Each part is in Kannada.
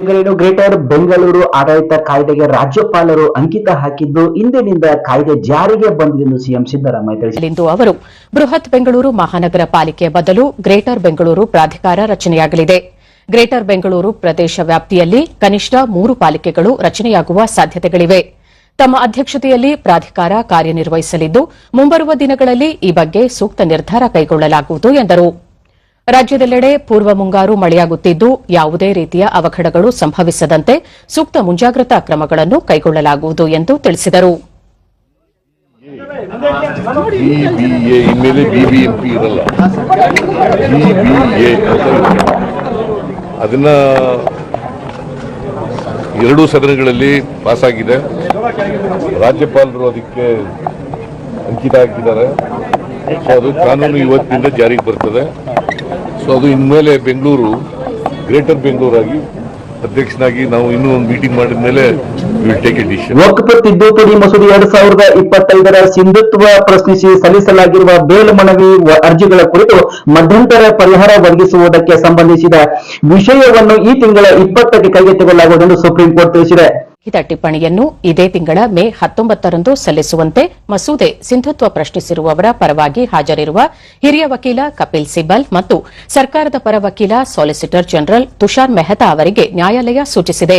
ಗ್ರೇಟರ್ ಬೆಂಗಳೂರು ಆಡಳಿತ ಕಾಯ್ದೆಗೆ ರಾಜ್ಯಪಾಲರು ಅಂಕಿತ ಹಾಕಿದ್ದು ಇಂದಿನಿಂದ ಕಾಯ್ದೆ ಜಾರಿಗೆ ಬಂದಿದೆ ಎಂದು ಸಿಎಂ ಸಿದ್ದರಾಮಯ್ಯ ತಿಳಿಸಿದರು. ಅವರು ಬೃಹತ್ ಬೆಂಗಳೂರು ಮಹಾನಗರ ಪಾಲಿಕೆ ಬದಲು ಗ್ರೇಟರ್ ಬೆಂಗಳೂರು ಪ್ರಾಧಿಕಾರ ರಚನೆಯಾಗಲಿದೆ. ಗ್ರೇಟರ್ ಬೆಂಗಳೂರು ಪ್ರದೇಶ ವ್ಯಾಪ್ತಿಯಲ್ಲಿ ಕನಿಷ್ಠ 3 ಪಾಲಿಕೆಗಳು ರಚನೆಯಾಗುವ ಸಾಧ್ಯತೆಗಳಿವೆ. ತಮ್ಮ ಅಧ್ಯಕ್ಷತೆಯಲ್ಲಿ ಪ್ರಾಧಿಕಾರ ಕಾರ್ಯನಿರ್ವಹಿಸಲಿದ್ದು ಮುಂಬರುವ ದಿನಗಳಲ್ಲಿ ಈ ಬಗ್ಗೆ ಸೂಕ್ತ ನಿರ್ಧಾರ ಕೈಗೊಳ್ಳಲಾಗುವುದು ಎಂದರು. ರಾಜ್ಯದೆಲ್ಲೆಡೆ ಪೂರ್ವ ಮುಂಗಾರು ಮಳೆಯಾಗುತ್ತಿದ್ದು ಯಾವುದೇ ರೀತಿಯ ಅವಘಡಗಳು ಸಂಭವಿಸದಂತೆ ಸೂಕ್ತ ಮುಂಜಾಗ್ರತಾ ಕ್ರಮಗಳನ್ನು ಕೈಗೊಳ್ಳಲಾಗುವುದು ಎಂದು ತಿಳಿಸಿದರು. ಅದನ್ನ ಎರಡೂ ಸದನಗಳಲ್ಲಿ ಪಾಸ್ ಆಗಿದೆ. ರಾಜ್ಯಪಾಲರು ಅದಕ್ಕೆ ಅಂಕಿತ ಹಾಕಿದ್ದಾರೆ. ಸೊ ಅದು ಕಾನೂನು ಇವತ್ತಿನಿಂದ ಜಾರಿಗೆ ಬರ್ತದೆ. ಸೊ ಅದು ಇನ್ಮೇಲೆ ಬೆಂಗಳೂರು ಗ್ರೇಟರ್ ಬೆಂಗಳೂರಾಗಿ ಅಧ್ಯಕ್ಷನಾಗಿ ನಾವು ಇನ್ನೂ ಒಂದು ಮೀಟಿಂಗ್ ಮಾಡಿದ ಮೇಲೆ ವಕ್ಫ್ ತಿದ್ದುಪಡಿ ಮಸೂದೆ 2025ರ ಸಿಂಧುತ್ವ ಪ್ರಶ್ನಿಸಿ ಸಲ್ಲಿಸಲಾಗಿರುವ ಬೇಲ್ ಮನವಿ ಅರ್ಜಿಗಳ ಕುರಿತು ಮಧ್ಯಂತರ ಪರಿಹಾರ ಒದಗಿಸುವುದಕ್ಕೆ ಸಂಬಂಧಿಸಿದ ವಿಷಯವನ್ನು ಈ ತಿಂಗಳ 20ಕ್ಕೆ ಕೈಗೆತ್ತಿಕೊಳ್ಳಲಾಗುವುದು ಎಂದು ಸುಪ್ರೀಂ ಕೋರ್ಟ್ ತಿಳಿಸಿದೆ. ಟಿಪ್ಪಣಿಯನ್ನು ಇದೇ ತಿಂಗಳ ಮೇ 19ರಂದು ಸಲ್ಲಿಸುವಂತೆ ಮಸೂದೆ ಸಿಂಧುತ್ವ ಪ್ರಶ್ನಿಸಿರುವವರ ಪರವಾಗಿ ಹಾಜರಿರುವ ಹಿರಿಯ ವಕೀಲ ಕಪಿಲ್ ಸಿಬಲ್ ಮತ್ತು ಸರ್ಕಾರದ ಪರ ವಕೀಲ ಸಾಲಿಸಿಟರ್ ಜನರಲ್ ತುಷಾರ್ ಮೆಹ್ತಾ ಅವರಿಗೆ ನ್ಯಾಯಾಲಯ ಸೂಚಿಸಿದೆ.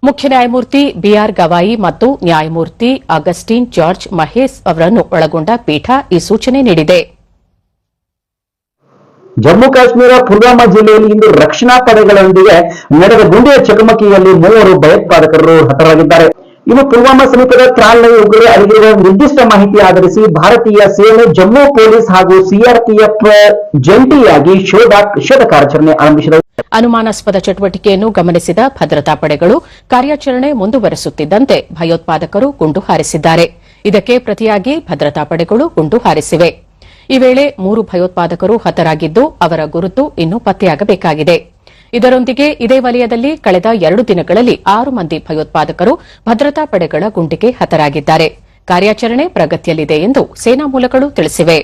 ಮುಖ್ಯ ನ್ಯಾಯಮೂರ್ತಿ ಬಿಆರ್ ಗವಾಯಿ ಮತ್ತು ನ್ಯಾಯಮೂರ್ತಿ ಅಗಸ್ಟಿನ್ ಜಾರ್ಜ್ ಮಹೇಸ್ ಅವರನ್ನು ಒಳಗೊಂಡ ಪೀಠ ಈ ಸೂಚನೆ ನೀಡಿದೆ. ಜಮ್ಮು ಕಾಶ್ಮೀರ ಪುಲ್ವಾಮಾ ಜಿಲ್ಲೆಯಲ್ಲಿ ಇಂದು ರಕ್ಷಣಾ ಪಡೆಗಳೊಂದಿಗೆ ನಡೆದ ಗುಂಡಿನ ಚಕಮಕಿಯಲ್ಲಿ 3 ಭಯೋತ್ಪಾದಕರು ಹತರಾಗಿದ್ದಾರೆ. ಇವು ಪುಲ್ವಾಮಾ ಸಮೀಪದ ತ್ರಾಲ್ನಲ್ಲಿ ಉಗ್ರರು ಅಡಗಿರುವ ನಿರ್ದಿಷ್ಟ ಮಾಹಿತಿ ಆಧರಿಸಿ ಭಾರತೀಯ ಸೇನೆ, ಜಮ್ಮು ಪೊಲೀಸ್ ಹಾಗೂ ಸಿಆರ್ಪಿಎಫ್ ಜಂಟಿಯಾಗಿ ಶೋಧ ಕಾರ್ಯಾಚರಣೆ ಆರಂಭಿಸಿದವು. ಅನುಮಾನಾಸ್ಪದ ಚಟುವಟಿಕೆಯನ್ನು ಗಮನಿಸಿದ ಭದ್ರತಾ ಪಡೆಗಳು ಕಾರ್ಯಾಚರಣೆ ಮುಂದುವರೆಸುತ್ತಿದ್ದಂತೆ ಭಯೋತ್ಪಾದಕರು ಗುಂಡು ಹಾರಿಸಿದ್ದಾರೆ. ಇದಕ್ಕೆ ಪ್ರತಿಯಾಗಿ ಭದ್ರತಾ ಪಡೆಗಳು ಗುಂಡು ಹಾರಿಸಿವೆ. ಈ ವೇಳೆ 3 ಭಯೋತ್ಪಾದಕರು ಹತರಾಗಿದ್ದು ಅವರ ಗುರುತು ಇನ್ನೂ ಪತ್ತೆಯಾಗಬೇಕಾಗಿದೆ. ಇದರೊಂದಿಗೆ ಇದೇ ವಲಯದಲ್ಲಿ ಕಳೆದ 2 ದಿನಗಳಲ್ಲಿ 6 ಮಂದಿ ಭಯೋತ್ಪಾದಕರು ಭದ್ರತಾ ಪಡೆಗಳ ಗುಂಡಿಗೆ ಹತರಾಗಿದ್ದಾರೆ. ಕಾರ್ಯಾಚರಣೆ ಪ್ರಗತಿಯಲ್ಲಿದೆ ಎಂದು ಸೇನಾ ಮೂಲಗಳು ತಿಳಿಸಿವೆ.